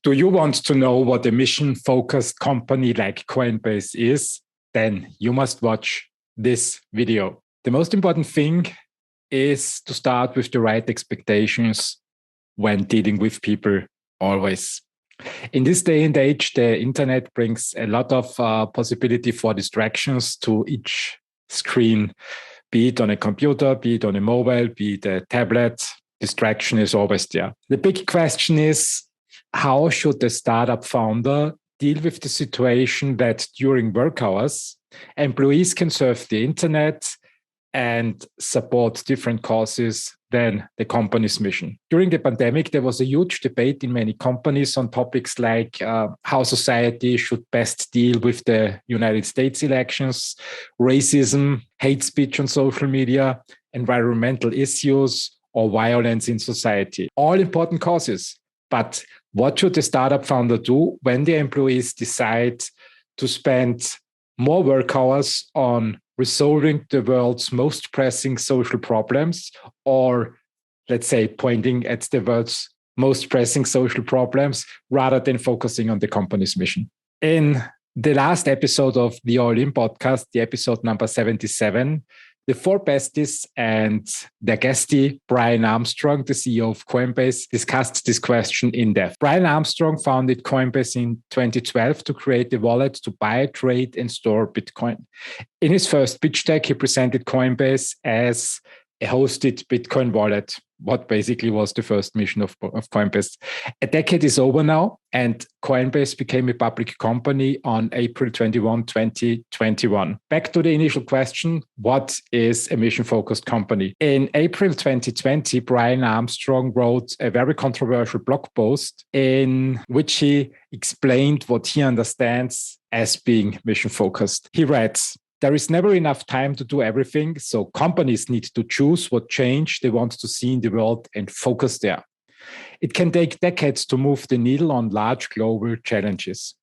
Do you want to know what a mission-focused company like Coinbase is? Then you must watch this video. The most important thing is to start with the right expectations when dealing with people always. In this day and age, the internet brings a lot of possibility for distractions to each screen, be it on a computer, be it on a mobile, be it a tablet. Distraction is always there. The big question is, how should the startup founder deal with the situation that during work hours, employees can surf the internet and support different causes than the company's mission? During the pandemic, there was a huge debate in many companies on topics like how society should best deal with the United States elections, racism, hate speech on social media, environmental issues, or violence in society. All important causes. But what should the startup founder do when the employees decide to spend more work hours on resolving the world's most pressing social problems, or let's say pointing at the world's most pressing social problems rather than focusing on the company's mission? In the last episode of the All In podcast, the episode number 77, the four besties and their guestie, Brian Armstrong, the CEO of Coinbase, discussed this question in depth. Brian Armstrong founded Coinbase in 2012 to create a wallet to buy, trade, and store Bitcoin. In his first pitch deck, he presented Coinbase as a hosted Bitcoin wallet, what basically was the first mission of Coinbase. A decade is over now, and Coinbase became a public company on April 21, 2021. Back to the initial question, what is a mission-focused company? In April 2020, Brian Armstrong wrote a very controversial blog post in which he explained what he understands as being mission-focused. He writes, "There is never enough time to do everything, so companies need to choose what change they want to see in the world and focus there. It can take decades to move the needle on large global challenges.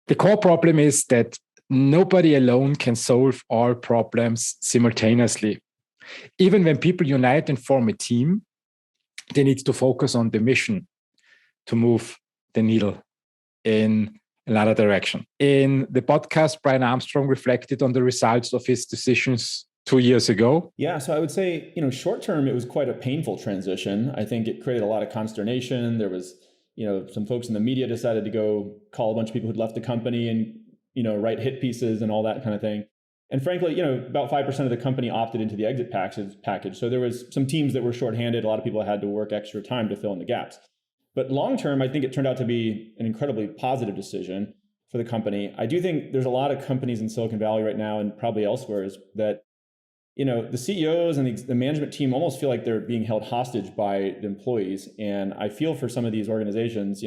The core problem is that nobody alone can solve all problems simultaneously. Even when people unite and form a team, they need to focus on the mission to move the needle in another direction." In the podcast, Brian Armstrong reflected on the results of his decisions 2 years ago. Yeah, so I would say, short term, it was quite a painful transition. I think it created a lot of consternation. There was, some folks in the media decided to go call a bunch of people who'd left the company and, write hit pieces and all that kind of thing. And frankly, about 5% of the company opted into the exit package. So there was some teams that were shorthanded. A lot of people had to work extra time to fill in the gaps. But long term, I think it turned out to be an incredibly positive decision for the company. I do think there's a lot of companies in Silicon Valley right now and probably elsewhere is that, the CEOs and the management team almost feel like they're being held hostage by the employees. And I feel for some of these organizations,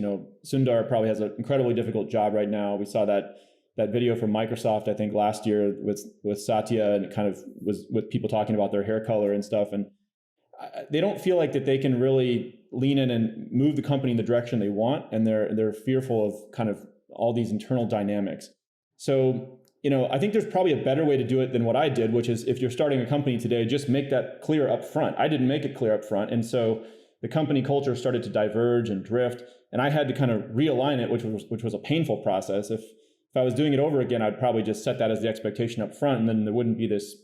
Sundar probably has an incredibly difficult job right now. We saw that video from Microsoft, I think last year with Satya, and it kind of was with people talking about their hair color and stuff. And they don't feel like that they can really lean in and move the company in the direction they want, and they're fearful of kind of all these internal dynamics. So, I think there's probably a better way to do it than what I did, which is if you're starting a company today, just make that clear up front. I didn't make it clear up front, and so the company culture started to diverge and drift, and I had to kind of realign it, which was a painful process. If I was doing it over again, I'd probably just set that as the expectation up front, and then there wouldn't be this,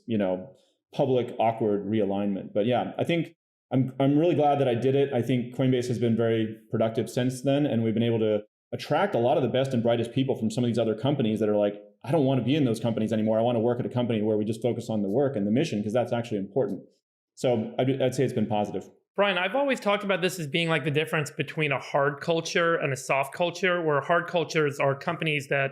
public awkward realignment. But yeah, I think I'm really glad that I did it. I think Coinbase has been very productive since then, and we've been able to attract a lot of the best and brightest people from some of these other companies that are like, I don't want to be in those companies anymore. I want to work at a company where we just focus on the work and the mission, because that's actually important. So I'd say it's been positive. Brian, I've always talked about this as being like the difference between a hard culture and a soft culture, where hard cultures are companies that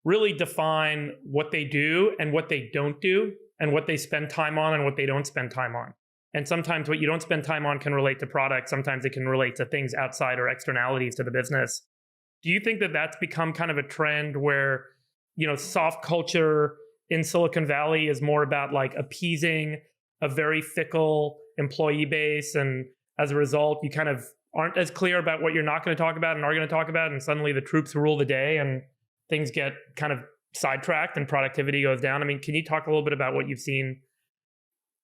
really define what they do and what they don't do, and what they spend time on and what they don't spend time on. And sometimes what you don't spend time on can relate to product. Sometimes it can relate to things outside or externalities to the business. Do you think that that's become kind of a trend where, soft culture in Silicon Valley is more about like appeasing a very fickle employee base, and as a result, you kind of aren't as clear about what you're not going to talk about and are going to talk about, and suddenly the troops rule the day and things get kind of sidetracked and productivity goes down? I mean, can you talk a little bit about what you've seen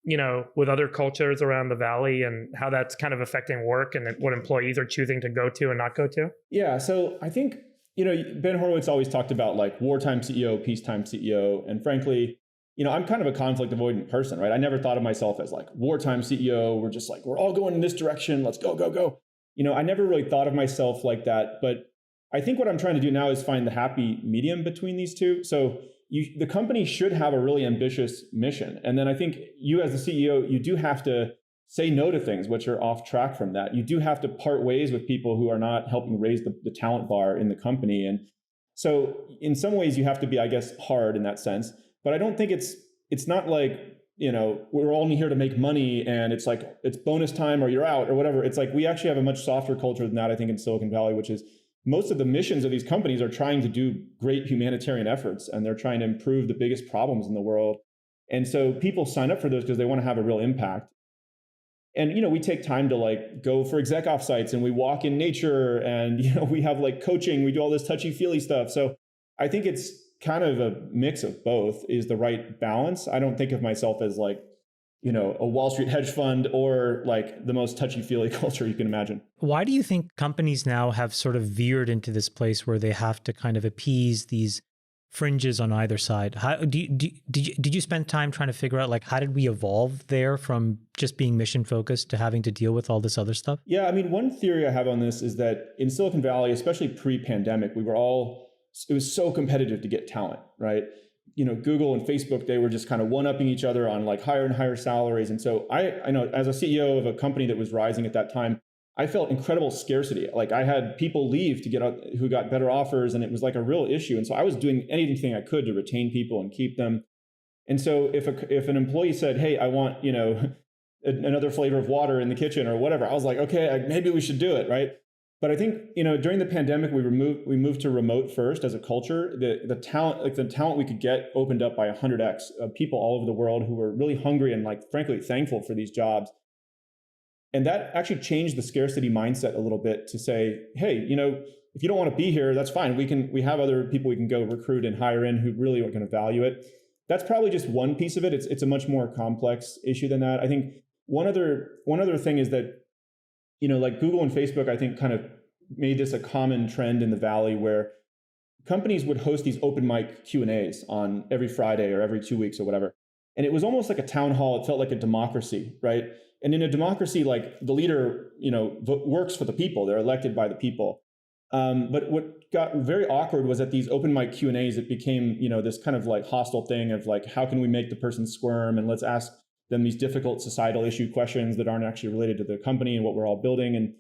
with other cultures around the Valley and how that's kind of affecting work and what employees are choosing to go to and not go to? Yeah. So I think, Ben Horowitz always talked about like wartime CEO, peacetime CEO. And frankly, I'm kind of a conflict avoidant person, right? I never thought of myself as like wartime CEO. We're just like, we're all going in this direction. Let's go, go, go. I never really thought of myself like that. But I think what I'm trying to do now is find the happy medium between these two. So the company should have a really ambitious mission. And then I think you as the CEO, you do have to say no to things which are off track from that. You do have to part ways with people who are not helping raise the talent bar in the company. And so in some ways you have to be, I guess, hard in that sense. But I don't think it's not like, we're only here to make money and it's like, it's bonus time or you're out or whatever. It's like, we actually have a much softer culture than that, I think, in Silicon Valley, which is most of the missions of these companies are trying to do great humanitarian efforts and they're trying to improve the biggest problems in the world. And so people sign up for those because they want to have a real impact. And, we take time to like go for exec offsites and we walk in nature and, we have like coaching, we do all this touchy feely stuff. So I think it's kind of a mix of both is the right balance. I don't think of myself as like, a Wall Street hedge fund or like the most touchy feely culture you can imagine. Why do you think companies now have sort of veered into this place where they have to kind of appease these fringes on either side? How did you spend time trying to figure out like how did we evolve there from just being mission focused to having to deal with all this other stuff? Yeah, I mean, one theory I have on this is that in Silicon Valley, especially pre-pandemic, it was so competitive to get talent, right? Google and Facebook, they were just kind of one-upping each other on like higher and higher salaries. And so I know as a CEO of a company that was rising at that time, I felt incredible scarcity. Like I had people leave to get out who got better offers and it was like a real issue. And so I was doing anything I could to retain people and keep them. And so if an employee said, hey, I want, another flavor of water in the kitchen or whatever, I was like, okay, maybe we should do it, right? But I think, during the pandemic, we moved to remote first as a culture. The talent we could get opened up by 100x of people all over the world who were really hungry and like, frankly, thankful for these jobs. And that actually changed the scarcity mindset a little bit to say, hey, if you don't want to be here, that's fine. We have other people we can go recruit and hire in who really are going to value it. That's probably just one piece of it. It's a much more complex issue than that. I think one other thing is that, like Google and Facebook, I think kind of made this a common trend in the Valley where companies would host these open mic Q&As on every Friday or every 2 weeks or whatever. And it was almost like a town hall. It felt like a democracy, right? And in a democracy, like the leader, works for the people. They're elected by the people. But what got very awkward was at these open mic Q&As, it became, this kind of like hostile thing of like, how can we make the person squirm? And let's ask them these difficult societal issue questions that aren't actually related to the company and what we're all building. And,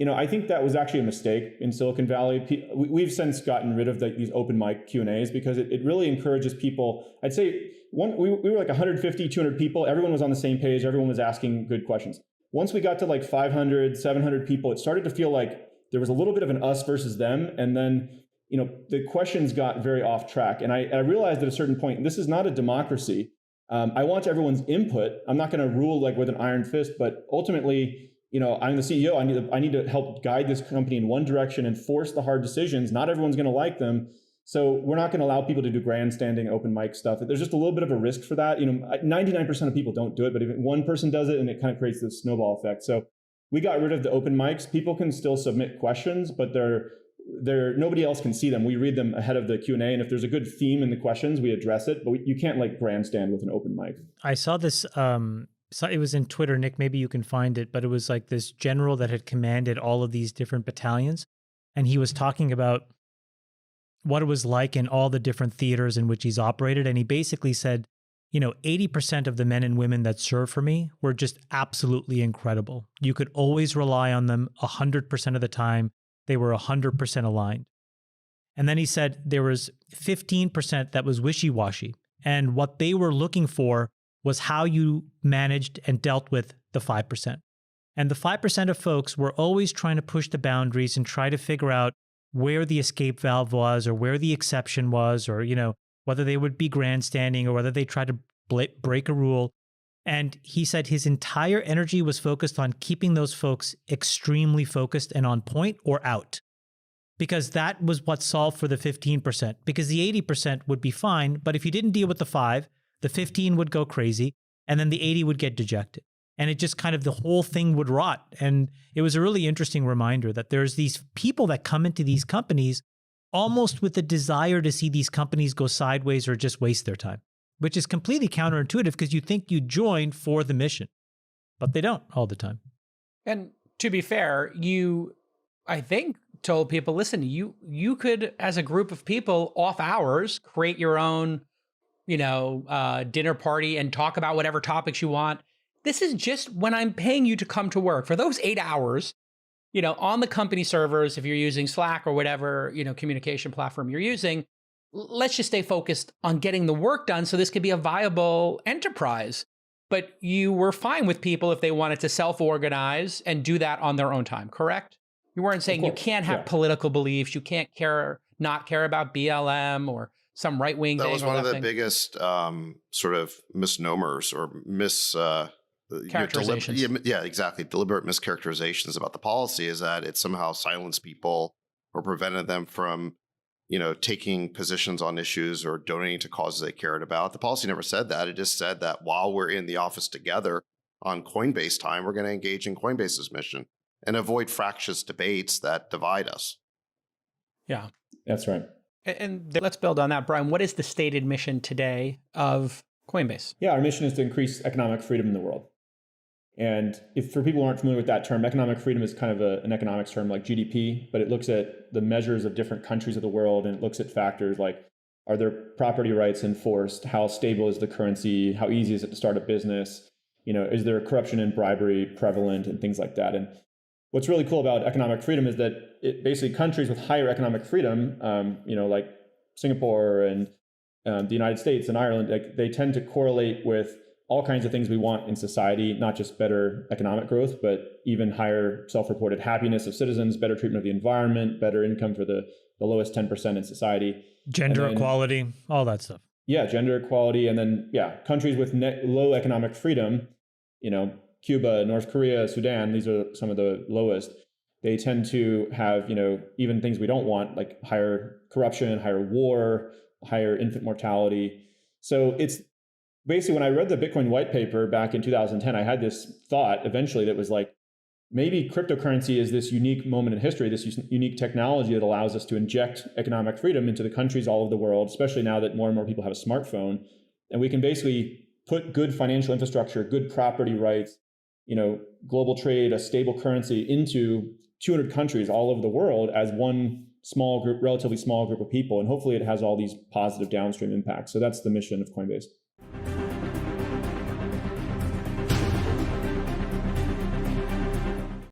I think that was actually a mistake in Silicon Valley. We've since gotten rid of these open mic Q&As because it really encourages people. I'd say we were like 150, 200 people. Everyone was on the same page. Everyone was asking good questions. Once we got to like 500, 700 people, it started to feel like there was a little bit of an us versus them. And then, the questions got very off track. And I realized at a certain point, this is not a democracy. I want everyone's input. I'm not going to rule like with an iron fist, but ultimately, I'm the CEO. I need to help guide this company in one direction and force the hard decisions. Not everyone's going to like them. So we're not going to allow people to do grandstanding open mic stuff. There's just a little bit of a risk for that. 99% of people don't do it, but if one person does it, and it kind of creates this snowball effect. So we got rid of the open mics. People can still submit questions, but nobody else can see them. We read them ahead of the Q&A, and if there's a good theme in the questions, we address it. But you can't like grandstand with an open mic. I saw this. So it was in Twitter, Nick, maybe you can find it, but it was like this general that had commanded all of these different battalions. And he was talking about what it was like in all the different theaters in which he's operated. And he basically said, 80% of the men and women that served for me were just absolutely incredible. You could always rely on them 100% of the time. They were 100% aligned. And then he said there was 15% that was wishy-washy. And what they were looking for was how you managed and dealt with the 5%. And the 5% of folks were always trying to push the boundaries and try to figure out where the escape valve was or where the exception was, or, whether they would be grandstanding or whether they tried to break a rule. And he said his entire energy was focused on keeping those folks extremely focused and on point or out. Because that was what solved for the 15%. Because the 80% would be fine, but if you didn't deal with the 5, the 15 would go crazy. and then the 80 would get dejected. And it just kind of, the whole thing would rot. And it was a really interesting reminder that there's these people that come into these companies almost with the desire to see these companies go sideways or just waste their time, which is completely counterintuitive because you think you joined for the mission, but they don't all the time. And to be fair, you, I think, told people, listen, you could, as a group of people off hours, create your own, dinner party and talk about whatever topics you want. This is just when I'm paying you to come to work. For those 8 hours, on the company servers, if you're using Slack or whatever, communication platform you're using, let's just stay focused on getting the work done so this could be a viable enterprise. But you were fine with people if they wanted to self-organize and do that on their own time, correct? You weren't saying you can't have political beliefs, you can't not care about BLM or some right-wing thing. That was one of the biggest sort of misnomers or characterizations. Yeah, exactly. Deliberate mischaracterizations about the policy is that it somehow silenced people or prevented them from, taking positions on issues or donating to causes they cared about. The policy never said that. It just said that while we're in the office together on Coinbase time, we're going to engage in Coinbase's mission and avoid fractious debates that divide us. Yeah, that's right. And let's build on that, Brian. What is the stated mission today of Coinbase? Yeah, our mission is to increase economic freedom in the world. And if for people who aren't familiar with that term, economic freedom is kind of an economics term like GDP, but it looks at the measures of different countries of the world, and it looks at factors like, are there property rights enforced? How stable is the currency? How easy is it to start a business? Is there corruption and bribery prevalent and things like that? And what's really cool about economic freedom is that it basically countries with higher economic freedom, like Singapore and the United States and Ireland, they tend to correlate with all kinds of things we want in society, not just better economic growth, but even higher self-reported happiness of citizens, better treatment of the environment, better income for the lowest 10% in society. Gender equality, all that stuff. Yeah, gender equality. And then, countries with low economic freedom, Cuba, North Korea, Sudan, these are some of the lowest. They tend to have, even things we don't want, like higher corruption, higher war, higher infant mortality. So it's basically, when I read the Bitcoin white paper back in 2010, I had this thought eventually that was like, maybe cryptocurrency is this unique moment in history, this unique technology that allows us to inject economic freedom into the countries all over the world, especially now that more and more people have a smartphone. And we can basically put good financial infrastructure, good property rights, global trade, a stable currency into 200 countries all over the world as one small group, relatively small group of people. And hopefully it has all these positive downstream impacts. So that's the mission of Coinbase.